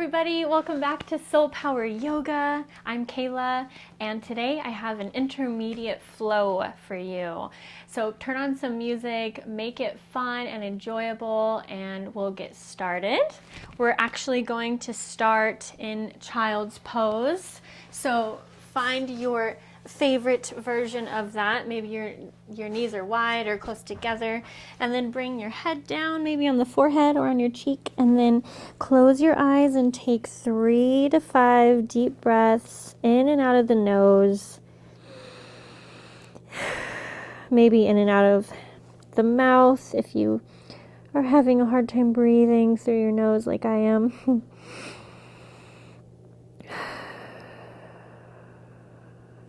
everybody, welcome back to Soul Power Yoga. I'm Kayla, and today I have an intermediate flow for you. So turn on some music, make it fun and enjoyable, and we'll get started. We're actually going to start in child's pose. So find your favorite version of that. Maybe your knees are wide or close together, and then bring your head down, maybe on the forehead or on your cheek, and then close your eyes and take 3 to 5 deep breaths in and out of the nose, maybe in and out of the mouth if you are having a hard time breathing through your nose like I am.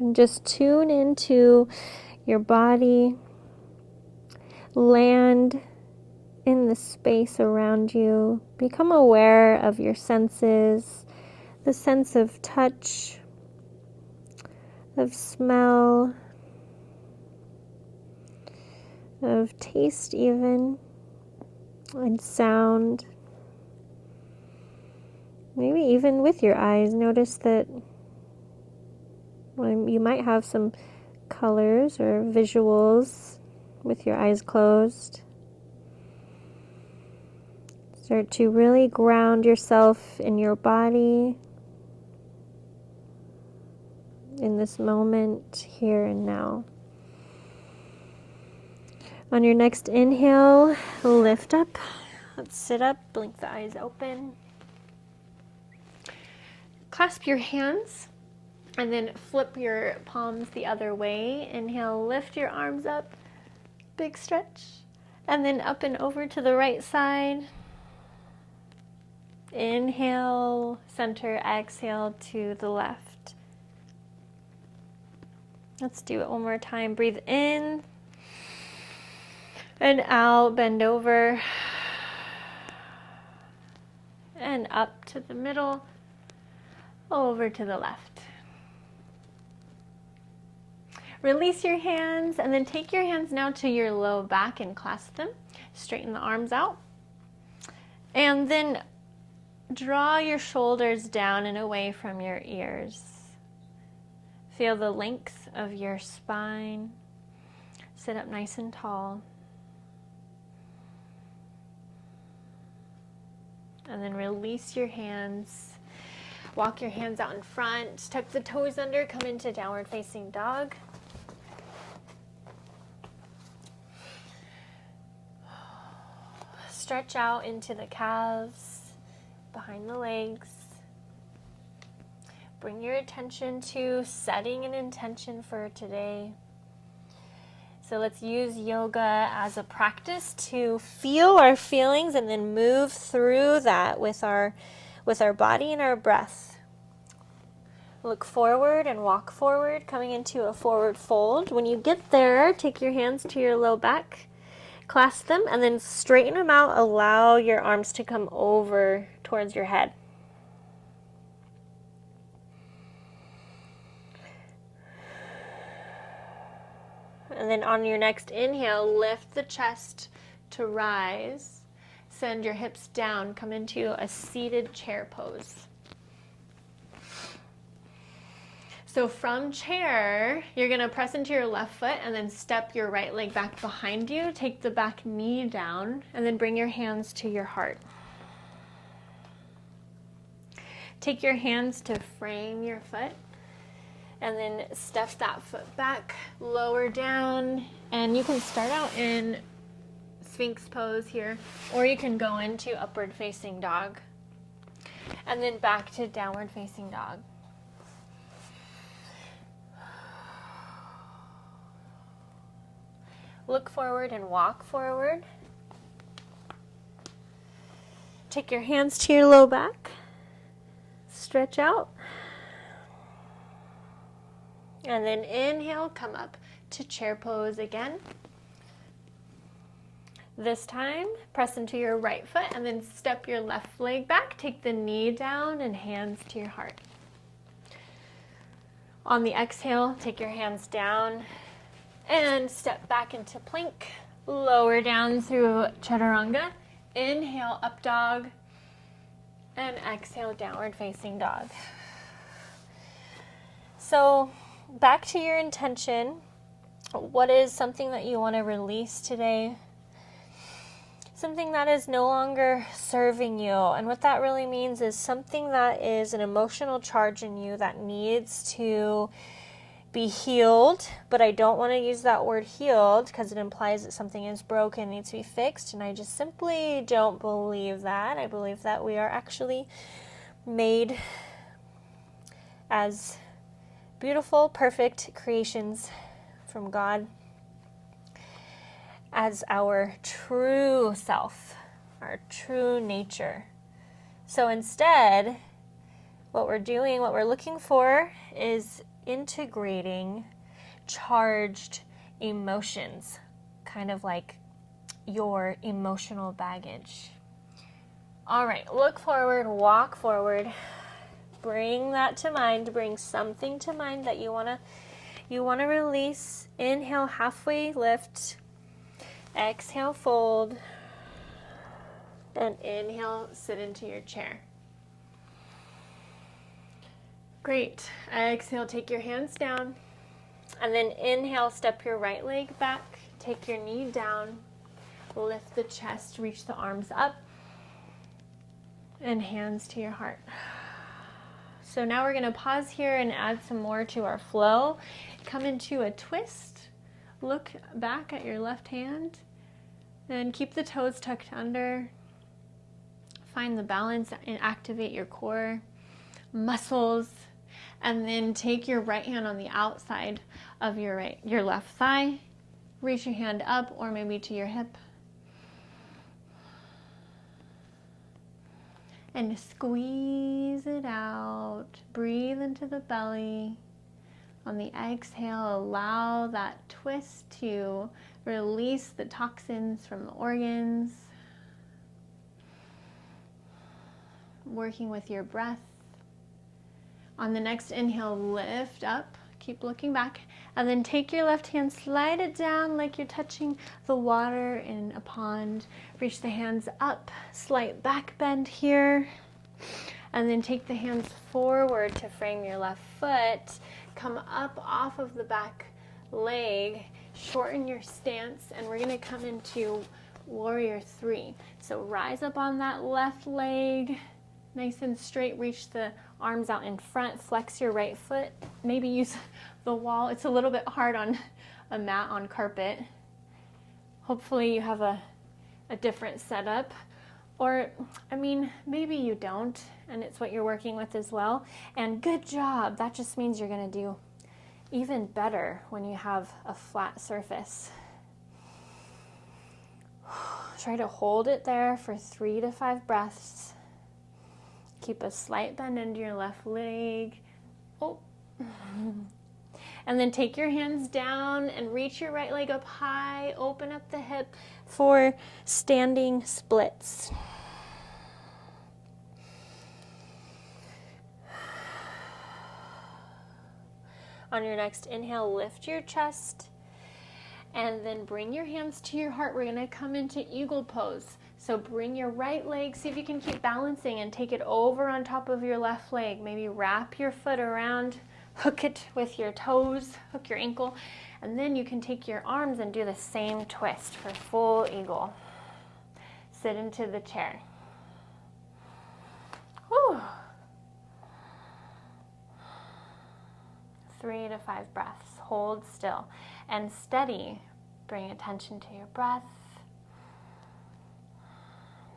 And just tune into your body, land in the space around you. Become aware of your senses, the sense of touch, of smell, of taste even, and sound. Maybe even with your eyes, notice that you might have some colors or visuals with your eyes closed. Start to really ground yourself in your body, in this moment, here and now. On your next inhale, lift up. Let's sit up, blink the eyes open. Clasp your hands. And then flip your palms the other way. Inhale, lift your arms up, big stretch. And then up and over to the right side. Inhale, center, exhale to the left. Let's do it one more time. Breathe in and out, bend over. And up to the middle, over to the left. Release your hands and then take your hands now to your low back and clasp them. Straighten the arms out. And then draw your shoulders down and away from your ears. Feel the length of your spine. Sit up nice and tall. And then release your hands. Walk your hands out in front. Tuck the toes under. Come into downward facing dog. Stretch out into the calves, behind the legs. Bring your attention to setting an intention for today. So let's use yoga as a practice to feel our feelings and then move through that with our body and our breath. Look forward and walk forward, coming into a forward fold. When you get there, take your hands to your low back. Clasp them and then straighten them out. Allow your arms to come over towards your head. And then on your next inhale, lift the chest to rise. Send your hips down. Come into a seated chair pose. So from chair, you're going to press into your left foot and then step your right leg back behind you. Take the back knee down and then bring your hands to your heart. Take your hands to frame your foot and then step that foot back, lower down, and you can start out in Sphinx pose here, or you can go into upward facing dog and then back to downward facing dog. Look forward and walk forward. Take your hands to your low back. Stretch out. And then inhale, come up to chair pose again. This time, press into your right foot and then step your left leg back. Take the knee down and hands to your heart. On the exhale, take your hands down and step back into plank. Lower down through chaturanga. Inhale, up dog. And exhale, downward facing dog. So back to your intention. What is something that you want to release today? Something that is no longer serving you. And what that really means is something that is an emotional charge in you that needs to be healed. But I don't want to use that word healed because it implies that something is broken, needs to be fixed. And I just simply don't believe that. I believe that we are actually made as beautiful, perfect creations from God, as our true self, our true nature. So instead, what we're doing, what we're looking for is integrating charged emotions, kind of like your emotional baggage. All right, look forward, walk forward, bring that to mind, bring something to mind that you want to release. Inhale, halfway lift. Exhale, fold, and inhale, sit into your chair. Great. Exhale, take your hands down, and then inhale, step your right leg back, take your knee down, lift the chest, reach the arms up, and hands to your heart. So now we're going to pause here and add some more to our flow. Come into a twist. Look back at your left hand and keep the toes tucked under. Find the balance and activate your core muscles. And then take your right hand on the outside of your left thigh. Reach your hand up or maybe to your hip. And squeeze it out. Breathe into the belly. On the exhale, allow that twist to release the toxins from the organs. Working with your breath. On the next inhale, lift up. Keep looking back. And then take your left hand, slide it down like you're touching the water in a pond. Reach the hands up, slight back bend here. And then take the hands forward to frame your left foot. Come up off of the back leg, shorten your stance, and we're going to come into Warrior 3. So rise up on that left leg, nice and straight, reach the arms out in front, flex your right foot, maybe use the wall. It's a little bit hard on a mat on carpet. Hopefully you have a different setup. Or, maybe you don't, and it's what you're working with as well. And good job. That just means you're going to do even better when you have a flat surface. Try to hold it there for 3 to 5 breaths. Keep a slight bend into your left leg. Oh. And then take your hands down and reach your right leg up high. Open up the hip for standing splits. On your next inhale, lift your chest and then bring your hands to your heart. We're going to come into eagle pose. So bring your right leg, see if you can keep balancing and take it over on top of your left leg. Maybe wrap your foot around, hook it with your toes, hook your ankle, and then you can take your arms and do the same twist for full eagle. Sit into the chair. Whew. 3 to 5 breaths. Hold still and steady. Bring attention to your breath.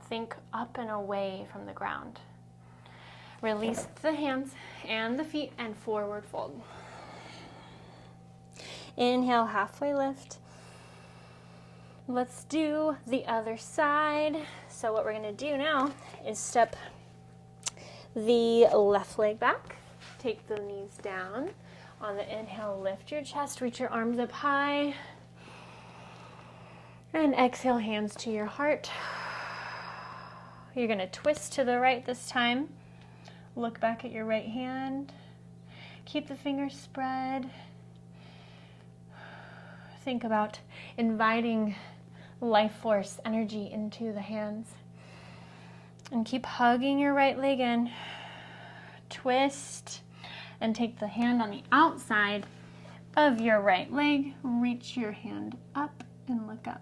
Think up and away from the ground. Release the hands and the feet and forward fold. Inhale, halfway lift. Let's do the other side. So what we're going to do now is step the left leg back. Take the knees down. On the inhale, lift your chest, reach your arms up high. And exhale, hands to your heart. You're going to twist to the right this time. Look back at your right hand. Keep the fingers spread. Think about inviting life force energy into the hands. And keep hugging your right leg in. Twist and take the hand on the outside of your right leg. Reach your hand up and look up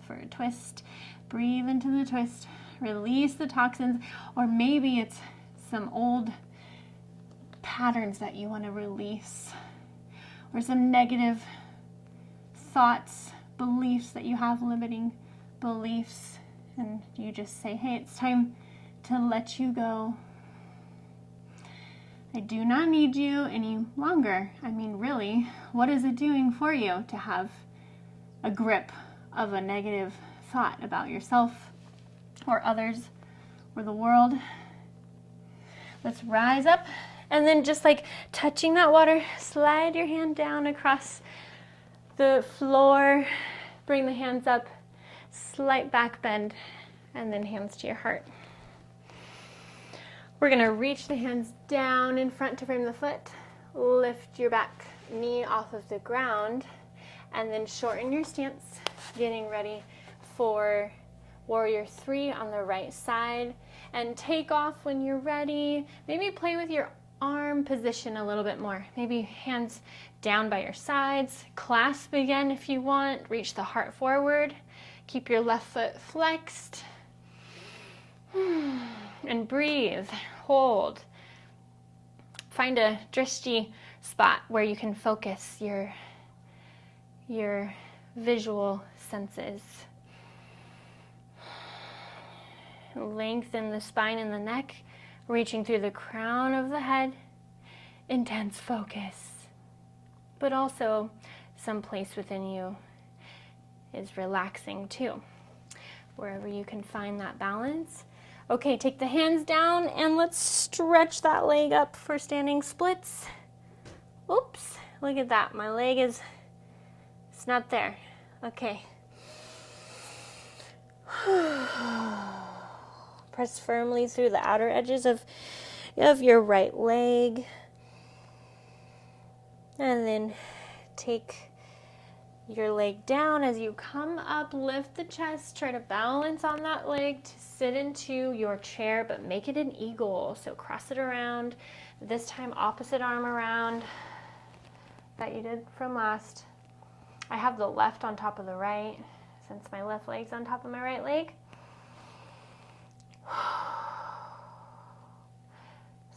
for a twist. Breathe into the twist. Release the toxins, or maybe it's some old patterns that you want to release, or some negative thoughts, beliefs that you have, limiting beliefs, and you just say, hey, it's time to let you go. I do not need you any longer. I mean, really, what is it doing for you to have a grip of a negative thought about yourself or others or the world? Let's rise up, and then just like touching that water, slide your hand down across the floor, bring the hands up, slight back bend, and then hands to your heart. We're gonna reach the hands down in front to frame the foot, lift your back knee off of the ground, and then shorten your stance, getting ready for Warrior 3 on the right side. And take off when you're ready. Maybe play with your arm position a little bit more. Maybe hands down by your sides. Clasp again if you want. Reach the heart forward. Keep your left foot flexed. And breathe. Hold. Find a drishti spot where you can focus your visual senses. Lengthen the spine and the neck, reaching through the crown of the head. Intense focus. But also, some place within you is relaxing too. Wherever you can find that balance. Okay, take the hands down and let's stretch that leg up for standing splits. Oops, look at that. My leg it's not there. Okay. Press firmly through the outer edges of your right leg. And then take your leg down. As you come up, lift the chest. Try to balance on that leg to sit into your chair, but make it an eagle. So cross it around. This time, opposite arm around that you did from last. I have the left on top of the right, since my left leg's on top of my right leg.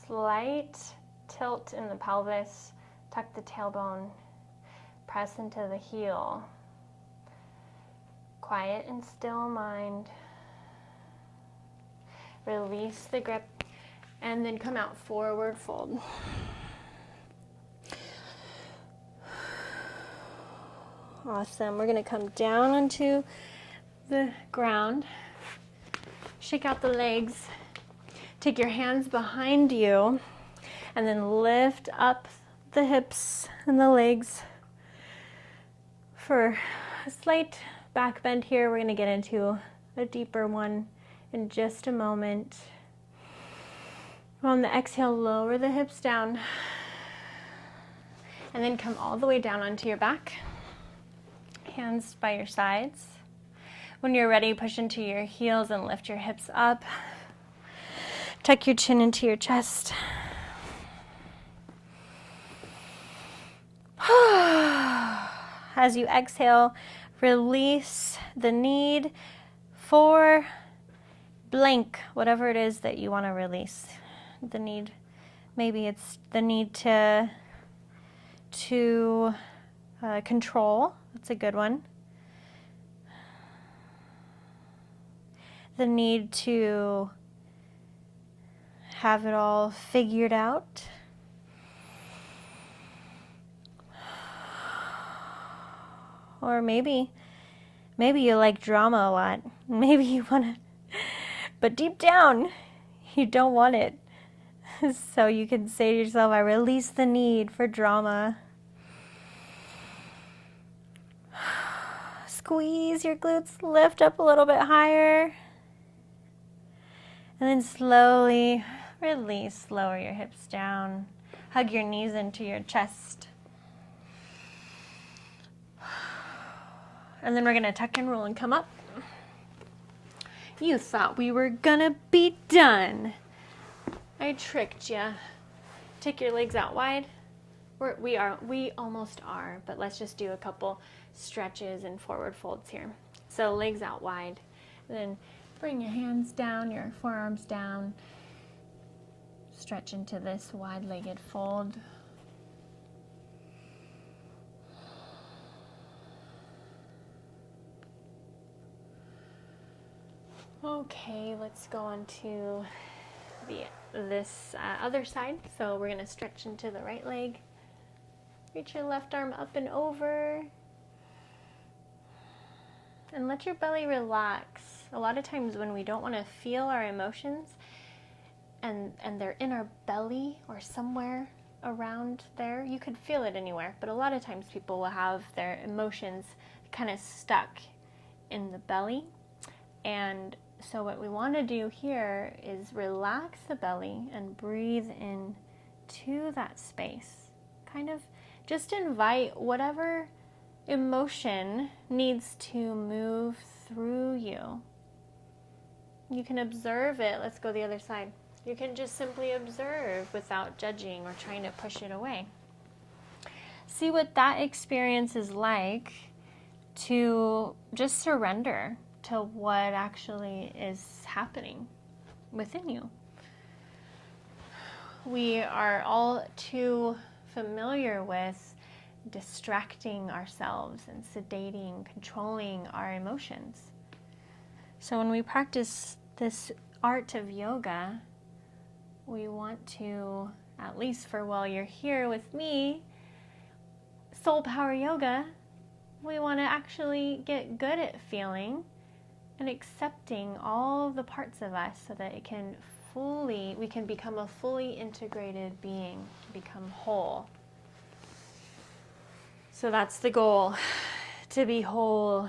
Slight tilt in the pelvis, tuck the tailbone, press into the heel. Quiet and still mind. Release the grip, and then come out forward fold. Awesome. We're going to come down onto the ground. Shake out the legs. Take your hands behind you and then lift up the hips and the legs. For a slight back bend here, we're going to get into a deeper one in just a moment. On the exhale, lower the hips down and then come all the way down onto your back. Hands by your sides. When you're ready, push into your heels and lift your hips up. Tuck your chin into your chest. As you exhale, release the need for blank, whatever it is that you want to release. The need, maybe it's the need to control. That's a good one. The need to have it all figured out. Or maybe you like drama a lot. Maybe you want to, but deep down, you don't want it. So you can say to yourself, I release the need for drama. Squeeze your glutes, lift up a little bit higher. And then slowly release, lower your hips down. Hug your knees into your chest. And then we're going to tuck and roll and come up. You thought we were gonna be done. I tricked ya. Take your legs out wide. We almost are, but let's just do a couple stretches and forward folds here. So legs out wide. And then bring your hands down, your forearms down. Stretch into this wide-legged fold. Okay, let's go on to this other side. So we're gonna stretch into the right leg. Reach your left arm up and over. And let your belly relax. A lot of times when we don't want to feel our emotions and they're in our belly or somewhere around there, you could feel it anywhere, but a lot of times people will have their emotions kind of stuck in the belly. And so what we want to do here is relax the belly and breathe in to that space. Kind of just invite whatever emotion needs to move through you. You can observe it. Let's go the other side. You can just simply observe without judging or trying to push it away. See what that experience is like to just surrender to what actually is happening within you. We are all too familiar with distracting ourselves and sedating, controlling our emotions. So when we practice this art of yoga, we want to, at least for while you're here with me, Soul Power Yoga, we want to actually get good at feeling and accepting all the parts of us so that we can become a fully integrated being, become whole. So that's the goal, to be whole,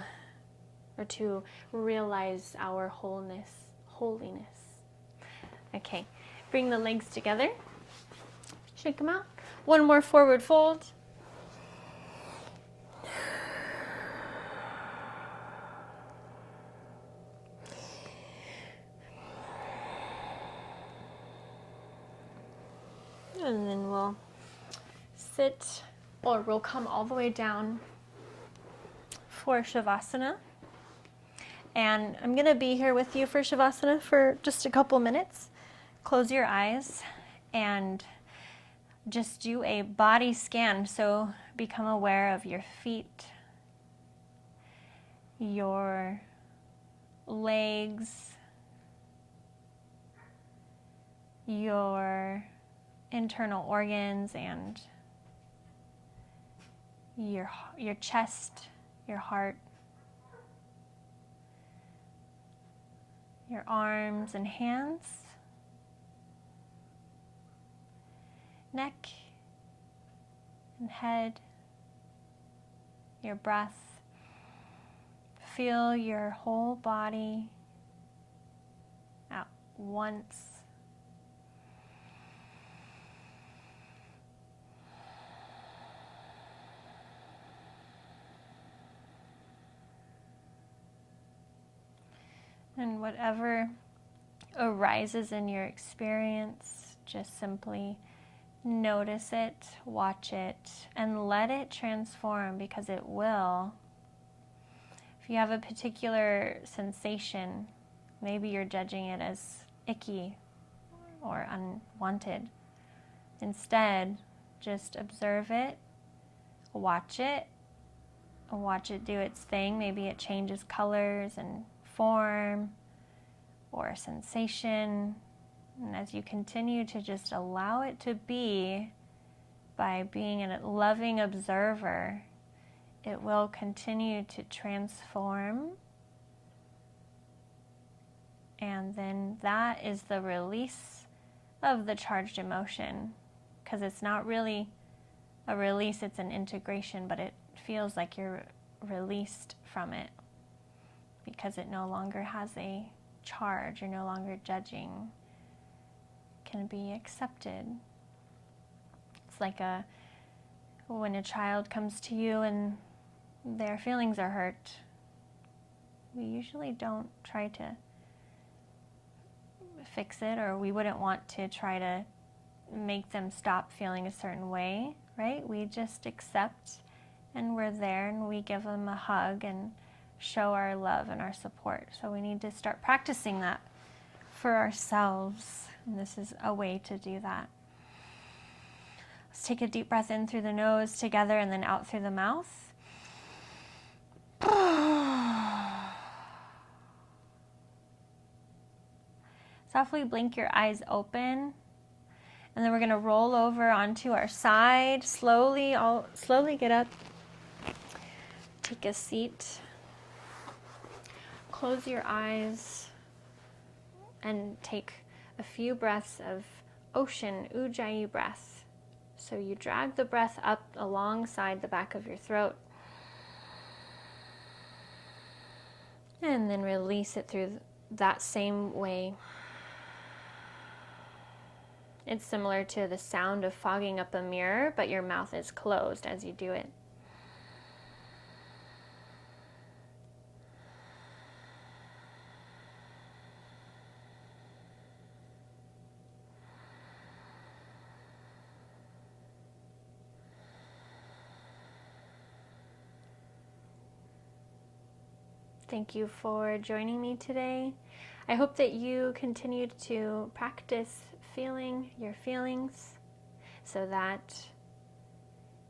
or to realize our holiness. Okay, bring the legs together, shake them out. One more forward fold. And then we'll sit, or we'll come all the way down for Shavasana. And I'm going to be here with you for Shavasana for just a couple minutes. Close your eyes and just do a body scan. So become aware of your feet, your legs, your internal organs, and your chest, your heart, your arms and hands, neck and head, your breath. Feel your whole body at once. And whatever arises in your experience, just simply notice it, watch it, and let it transform, because it will. If you have a particular sensation, maybe you're judging it as icky or unwanted. Instead, just observe it, watch it do its thing. Maybe it changes colors and form or sensation. And as you continue to just allow it to be, by being a loving observer, it will continue to transform. And then that is the release of the charged emotion, because it's not really a release, it's an integration, but it feels like you're released from it because it no longer has a charge. You're no longer judging. It can be accepted. It's like when a child comes to you and their feelings are hurt, we usually don't try to fix it, or we wouldn't want to try to make them stop feeling a certain way, right? We just accept, and we're there, and we give them a hug and show our love and our support. So we need to start practicing that for ourselves, and this is a way to do that. Let's take a deep breath in through the nose together and then out through the mouth. Softly blink your eyes open, and then we're going to roll over onto our side. Slowly get up. Take a seat. Close your eyes and take a few breaths of ocean Ujjayi breath. So you drag the breath up alongside the back of your throat, and then release it through that same way. It's similar to the sound of fogging up a mirror, but your mouth is closed as you do it. Thank you for joining me today. I hope that you continue to practice feeling your feelings so that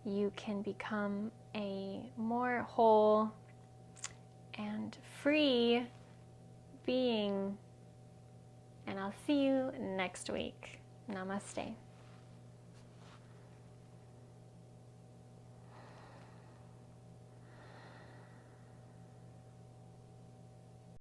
you can become a more whole and free being. And I'll see you next week. Namaste.